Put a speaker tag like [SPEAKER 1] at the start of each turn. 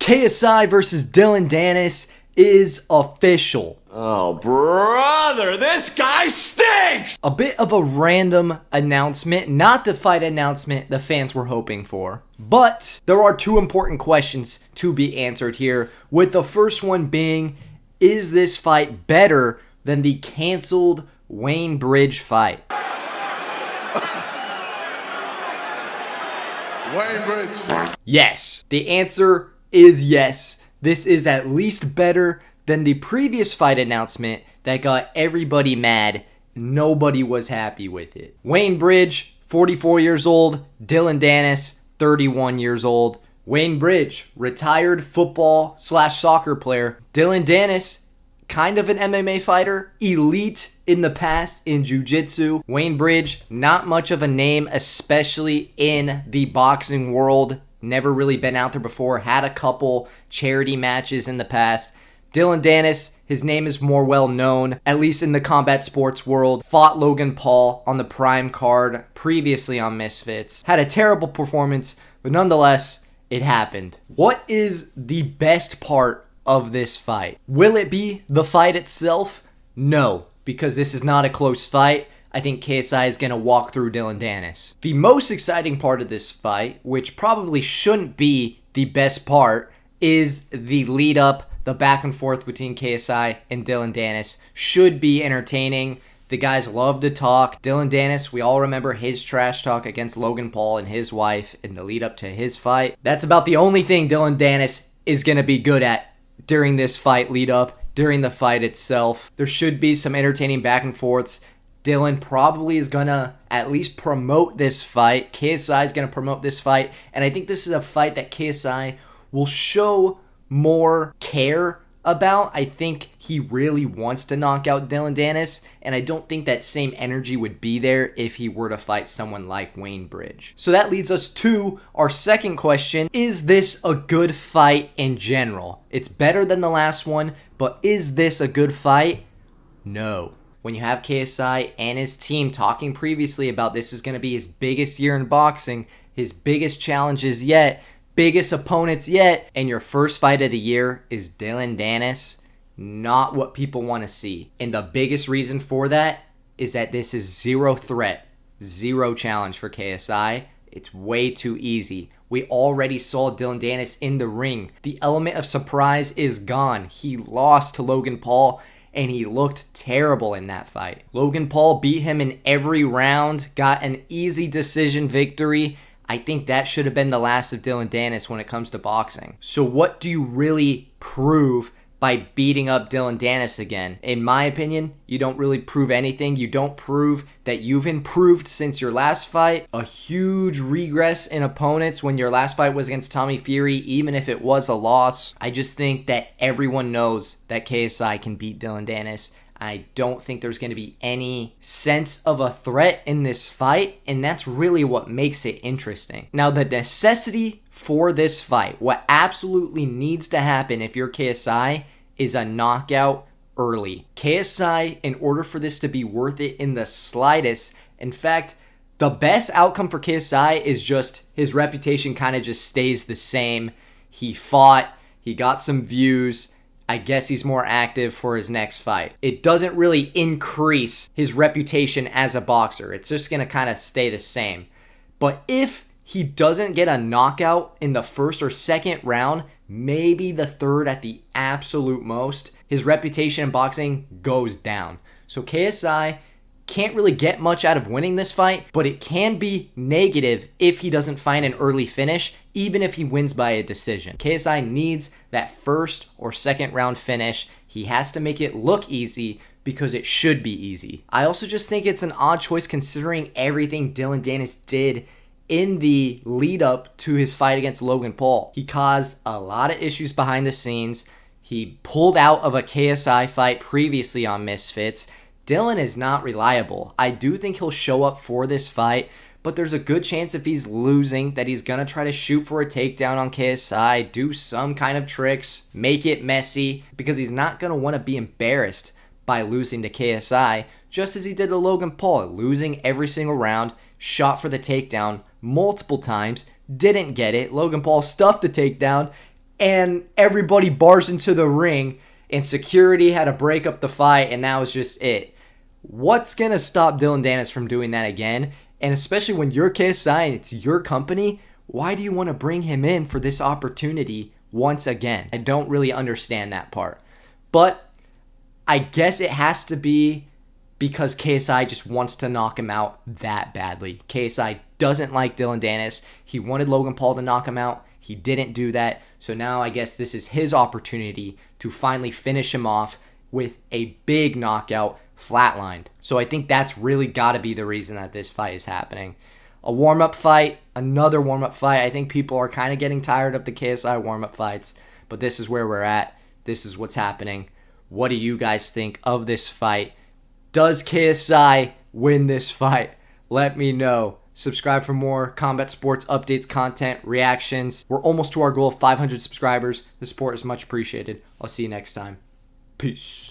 [SPEAKER 1] KSI versus Dillon Danis is official.
[SPEAKER 2] Oh, brother, this guy stinks!
[SPEAKER 1] A bit of a random announcement, not the fight announcement the fans were hoping for. But there are two important questions to be answered here, with the first one being, is this fight better than the canceled Wayne Bridge fight?
[SPEAKER 2] Wayne Bridge.
[SPEAKER 1] Yes. The answer is yes. This is at least better than the previous fight announcement that got everybody mad. Nobody was happy with it. Wayne Bridge, 44 years old. Dillon Danis, 31 years old. Wayne Bridge, retired football/soccer player. Dillon Danis, kind of an MMA fighter, elite in the past in jiu-jitsu. Wayne Bridge, not much of a name, especially in the boxing world. Never really been out there before. Had a couple charity matches in the past. Dillon Danis, his name is more well known, at least in the combat sports world. Fought Logan Paul on the Prime card, previously on Misfits. Had a terrible performance, but nonetheless, it happened. What is the best part of this fight? Will it be the fight itself? No, because this is not a close fight. I think KSI is going to walk through Dillon Danis. The most exciting part of this fight, which probably shouldn't be the best part, is the lead up, the back and forth between KSI and Dillon Danis. Should be entertaining. The guys love to talk. Dillon Danis, we all remember his trash talk against Logan Paul and his wife in the lead up to his fight. That's about the only thing Dillon Danis is going to be good at during this fight lead up, during the fight itself. There should be some entertaining back and forths. Dillon probably is going to at least promote this fight. KSI is going to promote this fight. And I think this is a fight that KSI will show more care about. I think he really wants to knock out Dillon Danis. And I don't think that same energy would be there if he were to fight someone like Wayne Bridge. So that leads us to our second question. Is this a good fight in general? It's better than the last one, but is this a good fight? No. When you have KSI and his team talking previously about this is going to be his biggest year in boxing, his biggest challenges yet, biggest opponents yet, and your first fight of the year is Dillon Danis, not what people want to see. And the biggest reason for that is that this is zero threat, zero challenge for KSI. It's way too easy. We already saw Dillon Danis in the ring. The element of surprise is gone. He lost to Logan Paul, and he looked terrible in that fight. Logan Paul beat him in every round, got an easy decision victory. I think that should have been the last of Dillon Danis when it comes to boxing. So what do you really prove by beating up Dillon Danis again? In my opinion, you don't really prove anything. You don't prove that you've improved since your last fight. A huge regress in opponents when your last fight was against Tommy Fury, even if it was a loss. I just think that everyone knows that KSI can beat Dillon Danis. I don't think there's going to be any sense of a threat in this fight, and that's really what makes it interesting. Now, the necessity for this fight, what absolutely needs to happen if you're KSI, is a knockout early. KSI, in order for this to be worth it in the slightest, in fact, the best outcome for KSI is just his reputation kind of just stays the same. He fought, he got some views, I guess he's more active for his next fight. It doesn't really increase his reputation as a boxer. It's just going to kind of stay the same. But if he doesn't get a knockout in the first or second round, maybe the third at the absolute most, his reputation in boxing goes down. So KSI can't really get much out of winning this fight, but it can be negative if he doesn't find an early finish, even if he wins by a decision. KSI needs that first or second round finish. He has to make it look easy because it should be easy. I also just think it's an odd choice considering everything Dillon Danis did in the lead up to his fight against Logan Paul. He caused a lot of issues behind the scenes. He pulled out of a KSI fight previously on Misfits. Dillon is not reliable. I do think he'll show up for this fight, but there's a good chance if he's losing that he's going to try to shoot for a takedown on KSI, do some kind of tricks, make it messy, because he's not going to want to be embarrassed by losing to KSI, just as he did to Logan Paul, losing every single round, shot for the takedown multiple times, didn't get it. Logan Paul stuffed the takedown, and everybody bars into the ring, and security had to break up the fight, and that was just it. What's going to stop Dillon Danis from doing that again? And especially when you're KSI and it's your company, why do you want to bring him in for this opportunity once again? I don't really understand that part. But I guess it has to be because KSI just wants to knock him out that badly. KSI doesn't like Dillon Danis. He wanted Logan Paul to knock him out. He didn't do that. So now I guess this is his opportunity to finally finish him off with a big knockout, flatlined. So I think that's really got to be the reason that this fight is happening. A warm-up fight, another warm-up fight. I think people are kind of getting tired of the KSI warm-up fights, but this is where we're at. This is what's happening. What do you guys think of this fight? Does KSI win this fight? Let me know. Subscribe for more combat sports updates, content, reactions. We're almost to our goal of 500 subscribers. The support is much appreciated. I'll see you next time. Peace.